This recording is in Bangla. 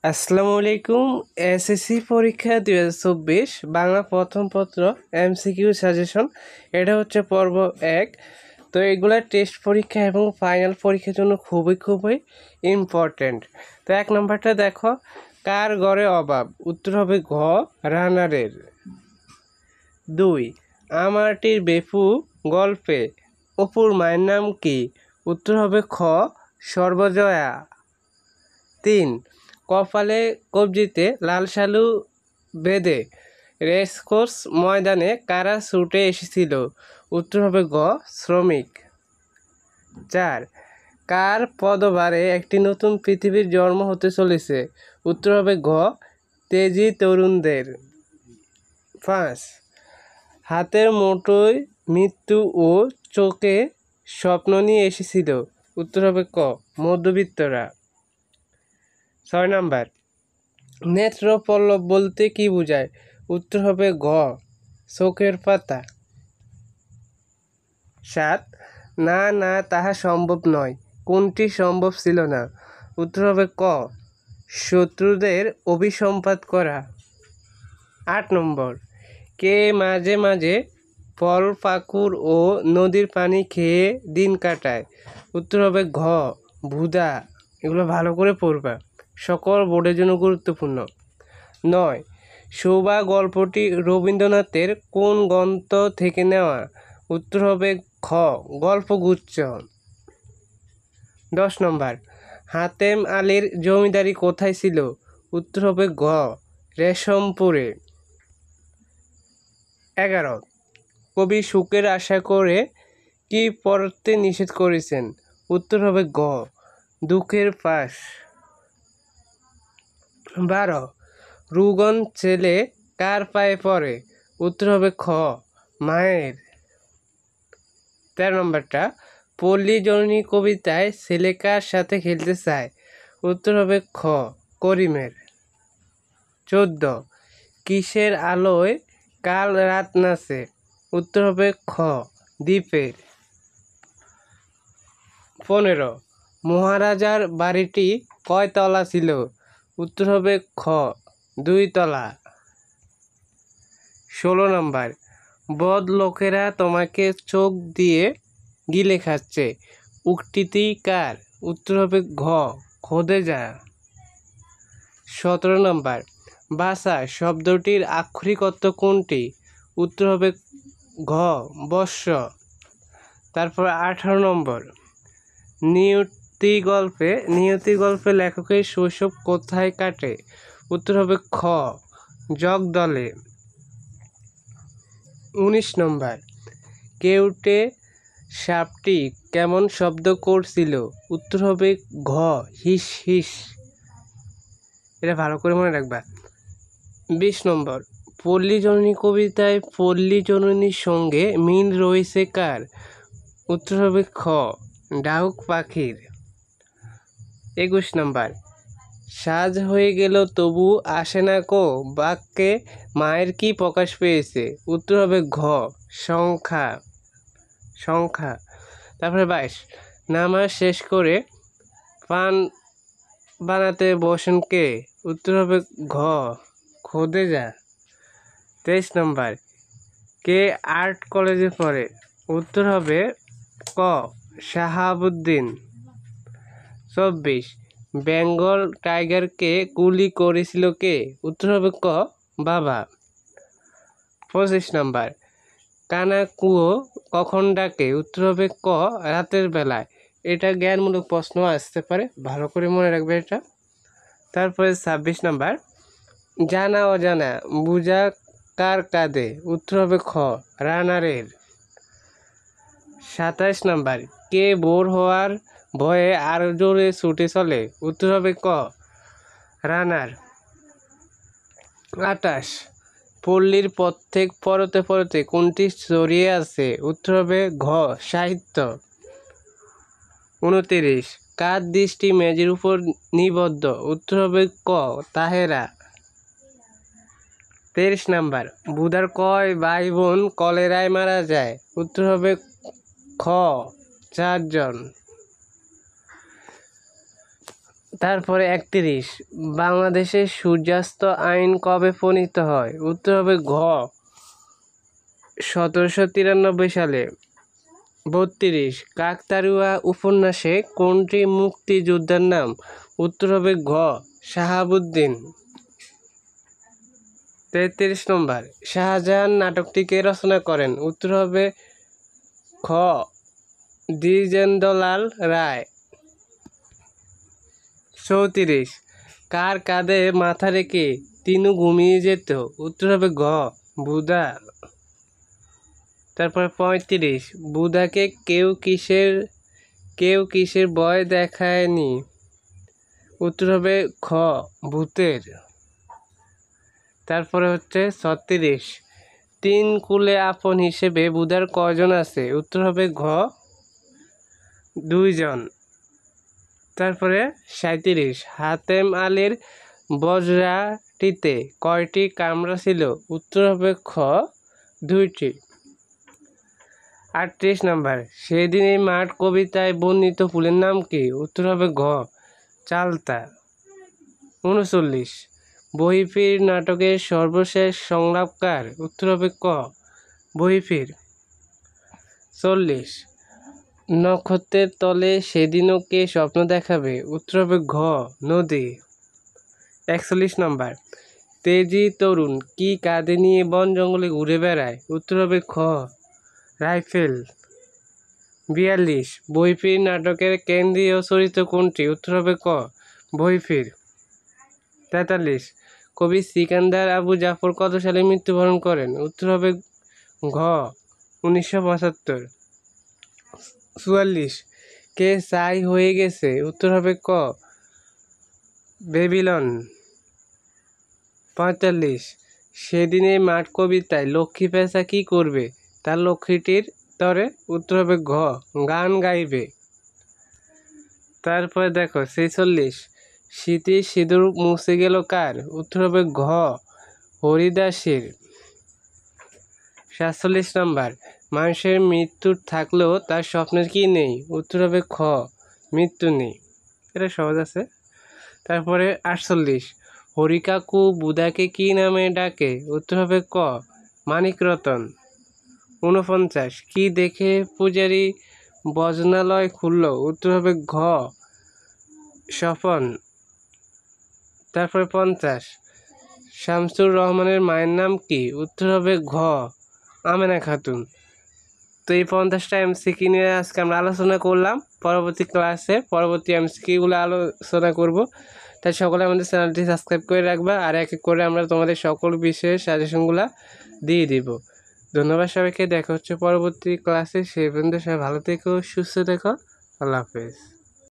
আসসালামু আলাইকুম। এসএসসি পরীক্ষা 2024 বাংলা প্রথম পত্র এমসিকিউ সাজেশন। এটা হচ্ছে পর্ব 1। তো এগুলা টেস্ট পরীক্ষা এবং ফাইনাল পরীক্ষার জন্য খুবই ইম্পর্ট্যান্ট। তো 1 নম্বরটা দেখো, কার ঘরে অভাব? উত্তর হবে ঘ, রানারের। 2, আমারটির বেপু গল্পে অপুর মায়ের নাম কি? উত্তর হবে খ, সর্বজয়া। 3, কপালে কবজিতে লাল শালু বেঁধে রেসকোর্স ময়দানে কারা ছুটে এসেছিল? উত্তর হবে গ, শ্রমিক। 4, কার পদভারে একটি নতুন পৃথিবীর জন্ম হতে চলেছে? উত্তর হবে ঘ, তেজি তরুণদের। 5, হাতের মুঠোয় মৃত্যু ও চোখে স্বপ্ন নিয়ে এসেছিল? উত্তর হবে ক, মধ্যবিত্তরা। 6 নাম্বার, নেত্রপল্লব বলতে কি বোঝায়? উত্তর হবে ঘ, চোখের পাতা। 7, না না তাহা সম্ভব নয়, কোনটি সম্ভব ছিল না? উত্তর হবে ক, শত্রুদের অভিসম্পাত করা। 8 নম্বর, কে মাঝে মাঝে ফল পাকুড় ও নদীর পানি খেয়ে দিন কাটায়? উত্তর হবে ঘ, ভুদা। এগুলো ভালো করে পড়বা, সকল বোর্ডের জন্য গুরুত্বপূর্ণ। 9, শোভা গল্পটি রবীন্দ্রনাথের কোন গ্রন্থ থেকে নেওয়া? উত্তর হবে খ, গল্পগুচ্ছ। 10 নম্বর, হাতেম আলীর জমিদারি কোথায় ছিল? উত্তর হবে ঘ, রেশমপুরে। 11, কবি সুখের আশা করে কি পড়তে নিষেধ করেছেন? উত্তর হবে ঘ, দুঃখের পাশ। 12, রুগন ছেলে কার পায়ে পড়ে? উত্তর হবে খ, মায়ের। 13 নম্বরটা, পল্লী জননী কবিতায় ছেলে কার সাথে খেলতে চায়? উত্তর হবে খ, করিমের। 14, কিসের আলোয় কাল রাত নাচে? উত্তর হবে খ, দ্বীপের। 15, মহারাজার বাড়িটি কয় তলা ছিল? উত্তর হবে খ, 2 তলা। 16 নম্বর, বদ লোকেরা তোমাকে চোখ দিয়ে গিলে খাচ্ছে, উক্তিটি কার? উত্তর হবে ঘ, খোদেজা। 17 নম্বর, বাসা শব্দটির আক্ষরিক অর্থ কোনটি? উত্তর হবে ঘ, বর্ষ। তারপর 18 নম্বর, নিয়তি গল্পে লেখকের শৈশব কোথায় কাটে? উত্তর হবে খ, জগদলে। 19 নম্বর, কেউটে সাপটি কেমন শব্দ করছিল? উত্তর হবে ঘ, হিস হিস। এটা ভালো করে মনে রাখবা। 20 নম্বর, পল্লী জননী কবিতায় পল্লী জননীর সঙ্গে মিল রয়েছে কার? উত্তর হবে খ, ডাহুক পাখির। 21 নম্বর, সাজ হয়ে গেল তবু আসে না কো বাক্যে মায়ের কি প্রকাশ পেয়েছে? উত্তর হবে ঘ, সংখ্যা। তারপরে 22, নামাজ শেষ করে পান বানাতে বসেন কে? উত্তর হবে ঘ, খোদেজা। 23 নম্বর, কে আর্ট কলেজে পড়ে? উত্তর হবে ক, শাহাবুদ্দিন। 24, বেঙ্গল টাইগারকে গুলি করেছিল কে? উত্তর হবে ক, বাবা। 25 নম্বর, কানাকুয়ো কখন ডাকে? উত্তর হবে ক, রাতের বেলায়। এটা জ্ঞানমূলক প্রশ্ন আসতে পারে, ভালো করে মনে রাখবে এটা। তারপরে 26 নম্বর, জানা অজানা বুঝা কার কাঁধে? উত্তর হবে খ, রানারের। 27 নম্বর, কে বোর হওয়ার ভয়ে আর জোরে ছুটে চলে? উত্তর হবে ক, রানার। 28, পল্লীর প্রত্যেক পরতে কোনটি ছড়িয়ে আছে? উত্তর হবে ঘ, সাহিত্য। 29, কার দৃষ্টি মেঝের উপর নিবদ্ধ? উত্তর হবে ক, তাহেরা। 23 নাম্বার, বুধার কয় ভাই বোন কলেরায় মারা যায়? উত্তর হবে খ, 4 জন। তারপরে 31, বাংলাদেশের সূর্যাস্ত আইন কবে প্রণীত হয়? উত্তর হবে ঘ 1793 সালে। 32, কাকতাড়ুয়া উপন্যাসে কোনটি মুক্তিযোদ্ধার নাম? উত্তর হবে ঘ শাহাবুদ্দিন। 33 নম্বর, শাহজাহান নাটকটি কে রচনা করেন? উত্তর হবে খ দ্বিজেন্দ্রলাল রায়। 34, কার কাঁধে মাথা রেখে তিনু ঘুমিয়ে যেত? উত্তর হবে ঘ বুধা। তারপরে 35, বুধাকে কেউ কিসের ভয় দেখায়নি? উত্তর হবে খ ভূতের। তারপরে হচ্ছে 36, তিন কুলে আপন হিসেবে বুধার কয়জন আছে? উত্তর হবে ঘ 2 জন। তারপরে 37, হাতেম আলীর বজ্রাটিতে কয়টি কামরা ছিল? উত্তর হবে খ 2টি। 38 নম্বর, সেদিন এই মাঠ কবিতায় বর্ণিত ফুলের নাম কি? উত্তর হবে ঘ চালতা। 39, বহিফির নাটকের সর্বশেষ সংলাপকার? উত্তর হবে ক বহিফির। 40, নক্ষত্রের তলে সেদিনও কে স্বপ্ন দেখাবে? উত্তর হবে ঘ নদী। 41 নম্বর, তেজি তরুণ কি কাঁধে নিয়ে বন জঙ্গলে ঘুরে বেড়ায়? উত্তর হবে খ রাইফেল। 42, বহিফির নাটকের কেন্দ্রীয় চরিত্র কোনটি? উত্তর হবে ক বহিফির। 43, কবি সিকান্দার আবু জাফর কত সালে মৃত্যুবরণ করেন? উত্তর হবে ঘ 1975। 44, কে ছাই হয়ে গেছে? উত্তর হবে ক বেবিলন। 45, সেদিনে মাঠ কবিতায় লক্ষ্মী পেঁচা কি করবে তার লক্ষ্মীটির তরে? উত্তর হবে ঘ গান গাইবে। তারপরে দেখো 46, স্মৃতির সিঁদুর মুছে গেল কার? উত্তর হবে ঘ হরিদাসের। 47 নম্বর, মানুষের মৃত্যু থাকলেও তার স্বপ্নের কি নেই? উত্তর হবে খ মৃত্যু নেই। এটা সহজ আছে। তারপরে 48, হরিকাকু বুধাকে কি নামে ডাকে? উত্তর হবে ক মানিকরতন। 49, কি দেখে পূজারী ভজনালয় খুলল? উত্তর হবে ঘ স্বপন। তারপরে 50, শামসুর রহমানের মায়ের নাম কি? উত্তর হবে ঘ আমেনা খাতুন। তো এই 50টা এমসিকিউ নিয়ে আজকে আমরা আলোচনা করলাম। পরবর্তী ক্লাসে পরবর্তী এমসিকিউগুলো আলোচনা করব। তাই সকলে আমাদের চ্যানেলটি সাবস্ক্রাইব করে রাখবা, আর এক এক করে আমরা তোমাদের সকল বিষয়ের সাজেশনগুলো দিয়ে দিব। ধন্যবাদ সবাইকে, দেখা হচ্ছে পরবর্তী ক্লাসে। সেই পর্যন্ত সবাই ভালো থেকো, সুস্থ থেকো, আল্লাহ হাফেজ।